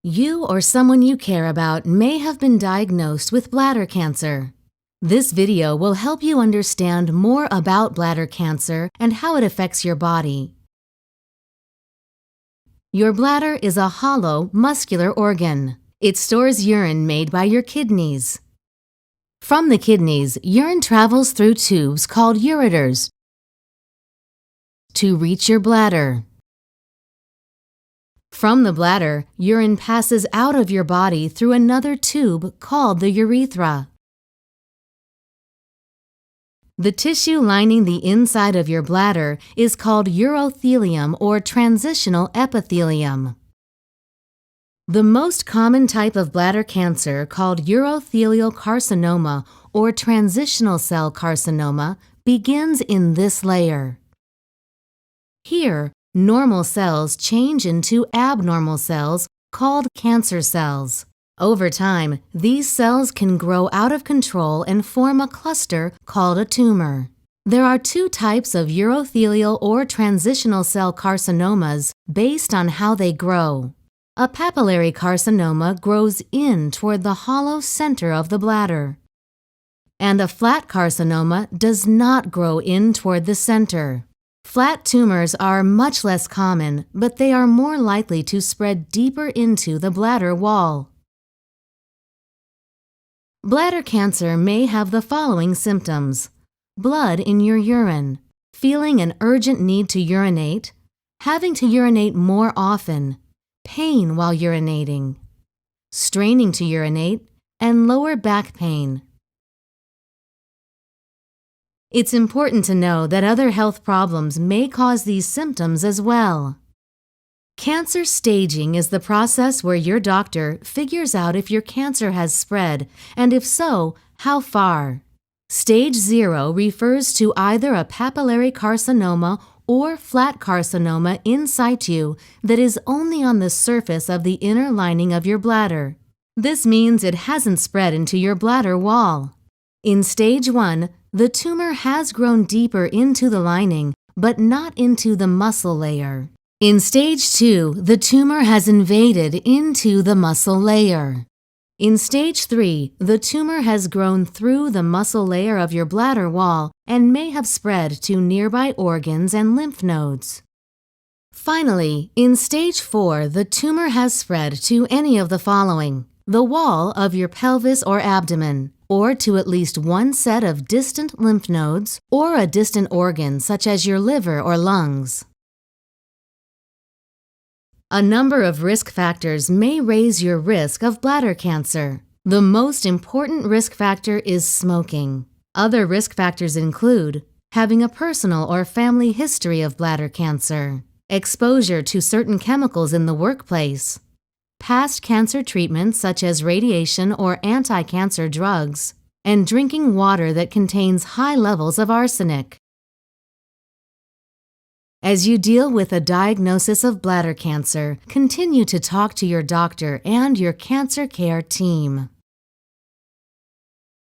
You or someone you care about may have been diagnosed with bladder cancer. This video will help you understand more about bladder cancer and how it affects your body. Your bladder is a hollow, muscular organ. It stores urine made by your kidneys. From the kidneys, urine travels through tubes called ureters to reach your bladder. From the bladder, urine passes out of your body through another tube called the urethra. The tissue lining the inside of your bladder is called urothelium or transitional epithelium. The most common type of bladder cancer, called urothelial carcinoma or transitional cell carcinoma, begins in this layer. Here, normal cells change into abnormal cells called cancer cells. Over time, these cells can grow out of control and form a cluster called a tumor. There are two types of urothelial or transitional cell carcinomas based on how they grow. A papillary carcinoma grows in toward the hollow center of the bladder, and a flat carcinoma does not grow in toward the center. Flat tumors are much less common, but they are more likely to spread deeper into the bladder wall. Bladder cancer may have the following symptoms: blood in your urine, feeling an urgent need to urinate, having to urinate more often, pain while urinating, straining to urinate, and lower back pain. It's important to know that other health problems may cause these symptoms as well. Cancer staging is the process where your doctor figures out if your cancer has spread, and if so, how far. Stage 0 refers to either a papillary carcinoma or flat carcinoma in situ that is only on the surface of the inner lining of your bladder. This means it hasn't spread into your bladder wall. In stage 1, the tumor has grown deeper into the lining, but not into the muscle layer. In stage 2, the tumor has invaded into the muscle layer. In stage 3, the tumor has grown through the muscle layer of your bladder wall and may have spread to nearby organs and lymph nodes. Finally, in stage 4, the tumor has spread to any of the following: the wall of your pelvis or abdomen, or to at least one set of distant lymph nodes, or a distant organ such as your liver or lungs. A number of risk factors may raise your risk of bladder cancer. The most important risk factor is smoking. Other risk factors include having a personal or family history of bladder cancer, exposure to certain chemicals in the workplace, past cancer treatments such as radiation or anti-cancer drugs, and drinking water that contains high levels of arsenic. As you deal with a diagnosis of bladder cancer, continue to talk to your doctor and your cancer care team.